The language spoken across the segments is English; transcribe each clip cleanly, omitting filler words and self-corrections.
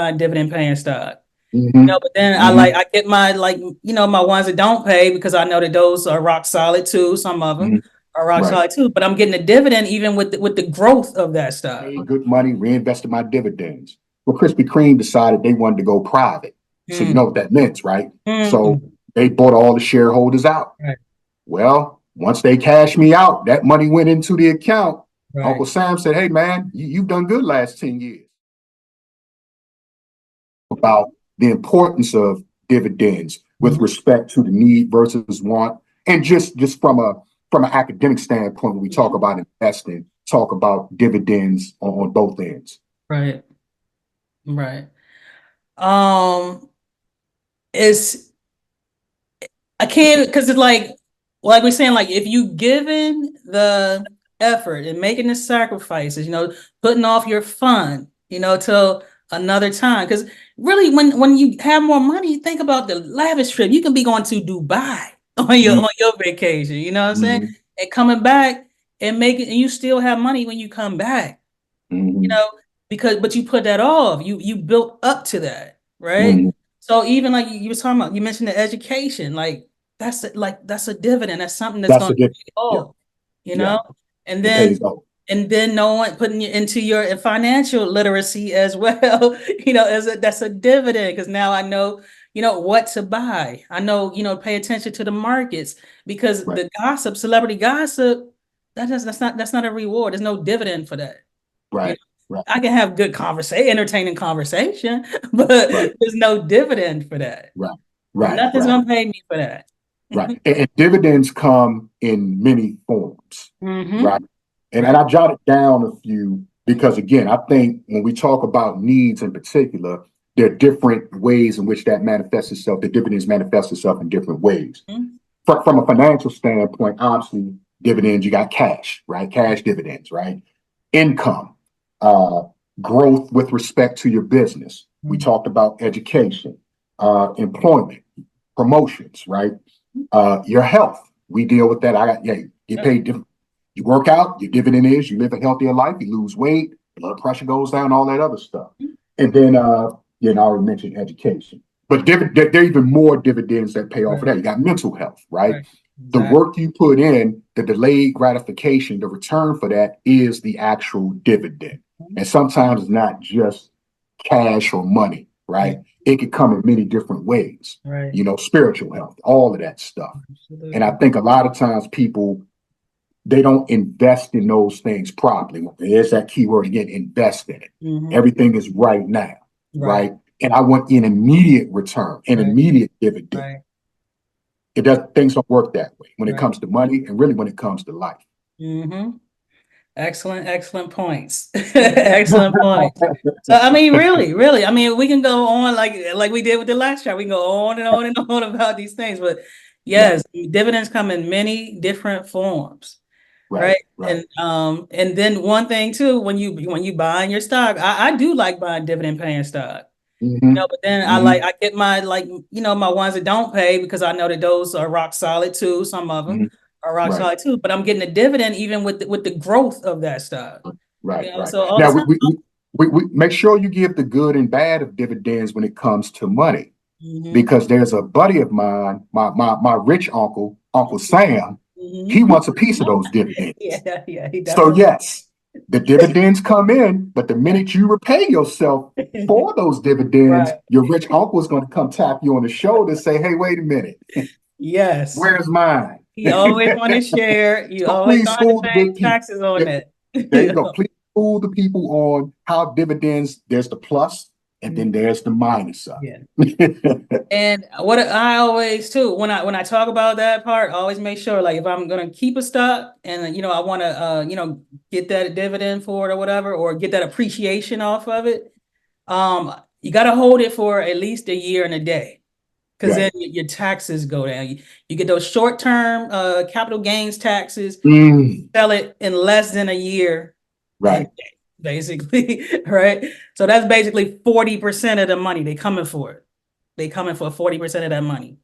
buying dividend paying stock. Hmm. But then Hmm. I get my my ones that don't pay because I know that those are rock solid too. Some of them Hmm. are rock Right. solid too. But I'm getting a dividend even with the growth of that stock. Made good money, reinvested my dividends. Well, Krispy Kreme decided they wanted to go private. So you know Mm, what that meant, right? So mm, they bought all the shareholders out. right, Well, once they cashed me out, that money went into the account. right. Uncle Sam said, "Hey, man, you've done good last 10 years." About the importance of dividends with Mhm. respect to the need versus want, and just from an academic standpoint, when we talk Mhm. about investing, talk about dividends on both ends. Right, right. Um, it's I can't because it's like we're saying, like if you given the effort and making the sacrifices, putting off your fun, till another time. Because really, when you have more money, think about the lavish trip. You can be going to Dubai on your Mm-hmm. on your vacation. You know what I'm saying? Mm-hmm. And coming back and making, and you still have money when you come back. you Mm-hmm. know, but you put that off. You built up to that, right? Mm-hmm. So even like you was talking about, you mentioned the education, that's a dividend. That's something that's That's going a to good. pay Yeah, off, you yeah. know, and It then pays off. knowing putting you into your financial literacy as well, that's a dividend because now I know what to buy. I know pay attention to the markets because Right. the gossip, celebrity gossip, that's not a reward. There's no dividend for that. You know, Right. Right. I can have good conversation, entertaining conversation, but Right. there's no dividend for that. Right. Right. Nothing's Right. gonna pay me for that. Right. And dividends come in many forms. Right. Mm-hmm. And Right. I jotted down a few because, again, I think when we talk about needs in particular, there are different ways in which that manifests itself. The dividends manifest itself in different ways. Mhm. From a financial standpoint, obviously, dividends, you got cash, right? Cash dividends, right? Income, uh, growth with respect to your business. We talked about education, employment, promotions, right? Your health. We deal with that. Yeah, you Yeah. pay different. You work out, your dividend is you live a healthier life, you lose weight, blood pressure goes down, all that other stuff. And then, I already mentioned education. But there are even more dividends that pay off of Right. that. You got mental health, right? Right. The Exactly. work you put in, the delayed gratification, the return for that is the actual dividend. And sometimes it's not just cash or money, Yeah. right? It could come in many different ways, Right. spiritual health, all of that stuff. And I Absolutely. think a lot of times people, they don't invest in those things properly. There's that key word again, invest in it. Mm-hmm. Everything is right now, Right. right? And I want an immediate return, an Right. immediate dividend. Right. It does things don't work that way when it Right. comes to money and really when it comes to life. Mm-hmm. Excellent points. Excellent points. So I mean, really, really, I mean, we can go on like we did with the last chart. We can go on and on and on about these things, but Right, yes, dividends come in many different forms, right, right? right. And then one thing too, when you buying your stock, I do like buying dividend paying stock. Hmm. But then Hmm. I get my my ones that don't pay because I know that those are rock solid too. Some of them Hmm. are rock Right, solid too, but I'm getting a dividend even with the growth of that stock. right, right. So all the Now time. we make sure you give the good and bad of dividends when it comes to money, Hmm. because there's a buddy of mine, my rich uncle, Uncle Sam. He Hmm. wants a piece of those dividends. Yeah, yeah, he So definitely. yes, the dividends come in, but the minute you repay yourself for those dividends, Right. your rich uncle is going to come tap you on the shoulder and say, "Hey, wait a minute, Yes. where's mine?" You always want to share. You So always please don't have to school the pay good people. taxes on that. There you go. Please fool the people on how dividends, there's the plus and then there's the minus of Yeah. it. And what I always too, when I talk about that part, I always make sure like if I'm gonna keep a stock and I want to get that dividend for it or whatever, or get that appreciation off of it, you got to hold it for at least a year and a day because Right. then your taxes go down. You get those short term capital gains taxes, Mm, sell it in less than a year and right. basically, right? So that's basically 40% of the money they coming for it. They coming for 40% of that money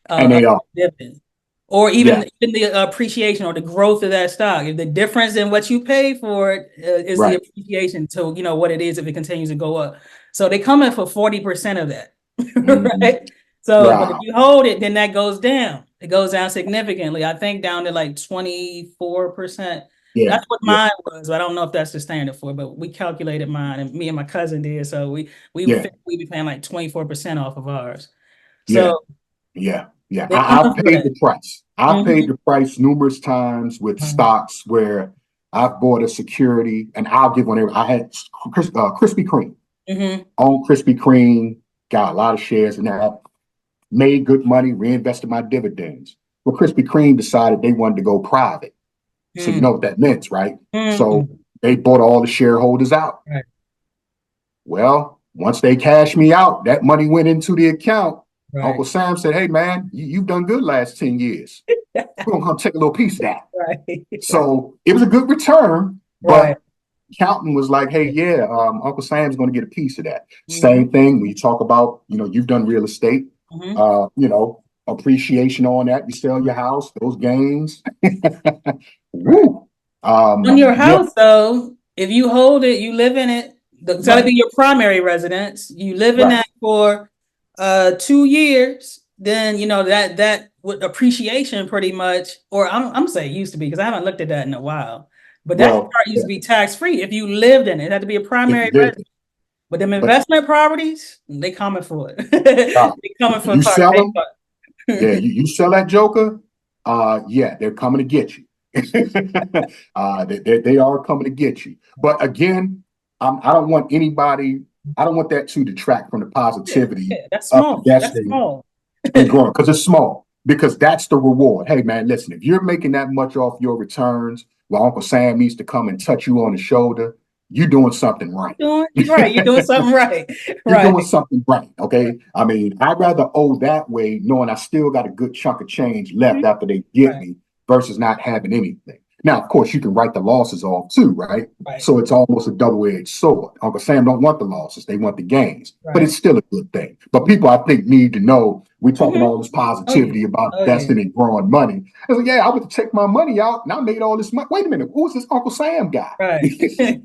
And of they are. dividend, or Yeah. even the appreciation or the growth of that stock. If the difference in what you pay for it is the Right. appreciation to what it is if it continues to go up. So they come in for 40% of that. Mhm. Right? So, but if Wow. you hold it, then that goes down. It goes down significantly. I think down to like 24%. Yeah. That's what Yeah. mine was. But I don't know if that's the standard for it, but we calculated mine and me and my cousin did. So Yeah. we be paying like 24% off of ours. Yeah. So Yeah. Yeah. they come I've for paid that. the price. I've paid Mhm. the price numerous times with Mhm. stocks where I've bought a security, and I'll give one. I had Krispy Kreme. Mhm. Owned Krispy Kreme, got a lot of shares in that, made good money, reinvested my dividends. Well, Krispy Kreme decided they wanted to go private. So you know what that meant, right? So Mhm. they bought all the shareholders out. Right. Well, once they cashed me out, that money went into the account. Uncle Right. Sam said, "Hey man, you've done good last 10 years. We're gonna come take a little piece of that." Right. So it was a good return, Right. but accountant was like, "Hey, yeah, Uncle Sam's going to get a piece of that." Mhm. Same thing when you talk about, you've done real estate, Mhm. appreciation on that. You sell your house, those gains. Right. Woo. On your Yeah, house, though, if you hold it, you live in it. It's got to right, be your primary residence. You live in right. that for 2 years, then you know that with appreciation pretty much, or I'm saying it used to be because I haven't looked at that in a while. But that Well, part used yeah, to be tax free if you lived in it. It had to be a if primary you live residence. it, But them but investment properties, they coming for it. uh, They coming for you part. sell They them, yeah, part. you sell that Joker, yeah, they're coming to get you. They are coming to get you. But again, I don't want anybody, I don't want that to detract from the Yeah, positivity yeah, that's of small. That's investing small. and growing because it's small. Because that's the reward. Hey man, listen, if you're making that much off your returns, while Uncle Sam needs to come and touch you on the shoulder, you're doing something right. You're right. You're doing something right. You're doing Right. something right. Okay. I mean, I'd rather owe that way, knowing I still got a good chunk of change left Mhm. after they get Right. me versus not having anything. Now, of course, you can write the losses off too, right? Right. So it's almost a double-edged sword. Uncle Sam don't want the losses; they want the gains. But Right. it's still a good thing. But people, I think, need to know we're talking Hmm. all this Oh yeah. positivity about Oh yeah. investing and growing money. I was like, yeah, I went to take my money out and I made all this money. Wait a minute, who's this Uncle Sam guy? Right.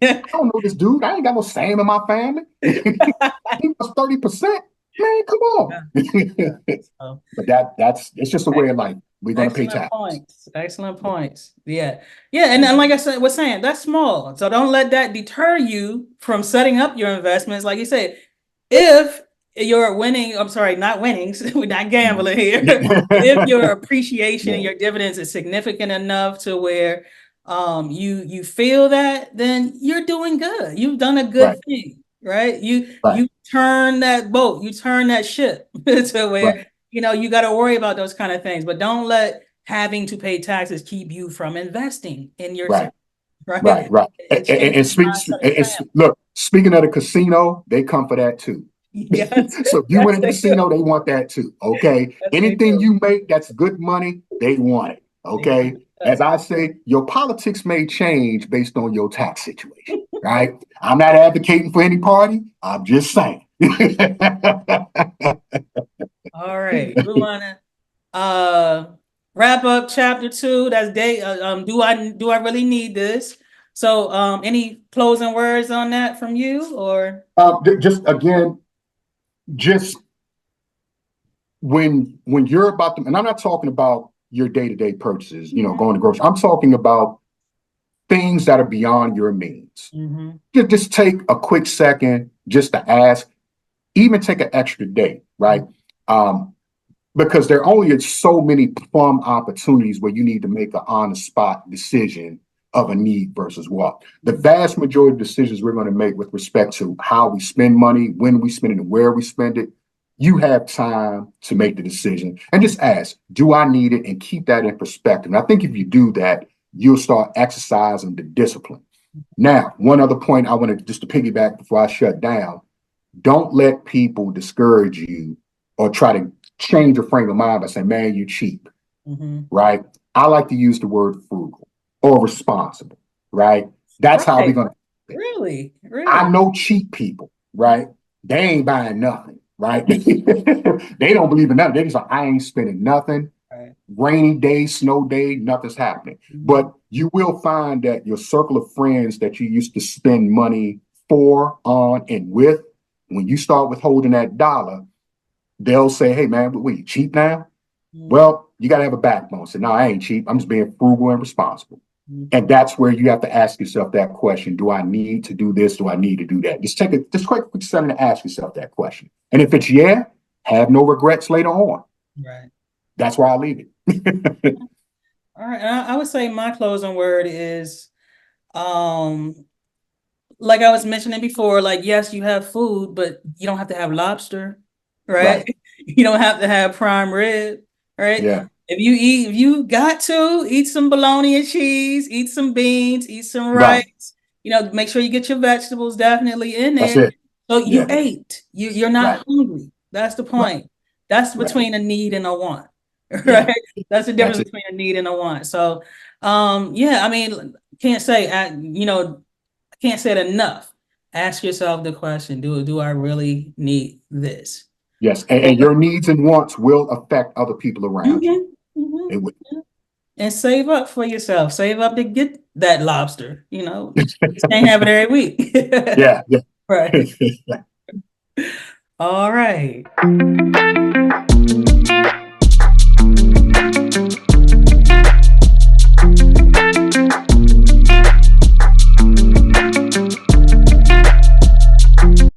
I don't know this dude. I ain't got no Sam in my family. He was 30%. Man, come on. Yeah. Yeah. So, But that's it's just a way of life. We're gonna pay excellent taxes. points. Excellent points. Yeah. Yeah. And like I said, was saying, that's small. So don't let that deter you from setting up your investments. Like you said, if you're winning, I'm sorry, not winnings, we're not gambling here. If your appreciation and Yeah, your dividends is significant enough to where you feel that, then you're doing good. You've done a good right, thing, right? You right, you turn that boat, you turn that ship to right, where you got to worry about those kind of things, but don't let having to pay taxes keep you from investing in yourself, right, right? right. And changing And the speak mindset of and, your family. look, speaking of the casino, they come for that too. Yes, So if you win yes, in the they do. casino, they want that too. Okay. Yes, they Anything do. you make that's good money, they want it. They come Okay. to As that. I say, your politics may change based on your tax situation. Right. I'm not advocating for any party. I'm just saying. All right, we want to wrap up chapter 2. That's day. Do I really need this? So, any closing words on that from you, or Just again, just when you're about to, and I'm not talking about your day-to-day purchases, going to grocery. I'm talking about things that are beyond your means. mm-hmm. Just take a quick second just to ask, even take an extra day, right? Um, because there only are so many plum opportunities where you need to make an on-the-spot decision of a need versus what. The vast majority of decisions we're going to make with respect to how we spend money, when we spend it, and where we spend it, you have time to make the decision and just ask, do I need it? And keep that in perspective. And I think if you do that, you'll start exercising the discipline. Now, one other point I want to just to piggyback before I shut down, don't let people discourage you or try to change your frame of mind by saying, man, you cheap, Mm-hmm. right? I like to use the word frugal or responsible, right? That's how we're Right? going to. Really? I Really? know cheap people, right? They ain't buying nothing, right? They don't believe in nothing. They just like, I ain't spending nothing. Right. Rainy day, snow day, nothing's happening. Mm-hmm. But you will find that your circle of friends that you used to spend money for, on, and with, When you start withholding that dollar, they'll say, hey, man, what, you cheap now? Mm-hmm. Well, you got to have a backbone. So, no, I ain't cheap. I'm just being frugal and responsible. And Mm-hmm. that's where you have to ask yourself that question. Do I need to do this? Do I need to do that? Just quick second to ask yourself that question. And if it's yeah, have no regrets later on. Right. That's where I leave it. All right. I would say my closing word is um like I was mentioning before, like yes, you have food, but you don't have to have lobster, right? Right. You don't have to have prime rib, right? Yeah. If you got to eat some bologna and cheese, eat some beans, eat some Right. rice, make sure you get your vegetables definitely in That's there. it. So you Yeah. ate. You're not Right. hungry. That's the Right. point. That's Right. between a need and a want, Yeah. right? That's the That's difference it. between a need and a want. So, yeah, I mean, can't say, can't say it enough. Ask yourself the question, do I really need this? Yes. And your needs and wants will affect other people around you. Mhm, mhm. It will. And save up for yourself. Save up to get that lobster. You can't have it every week. Yeah. Yeah. Right. All right.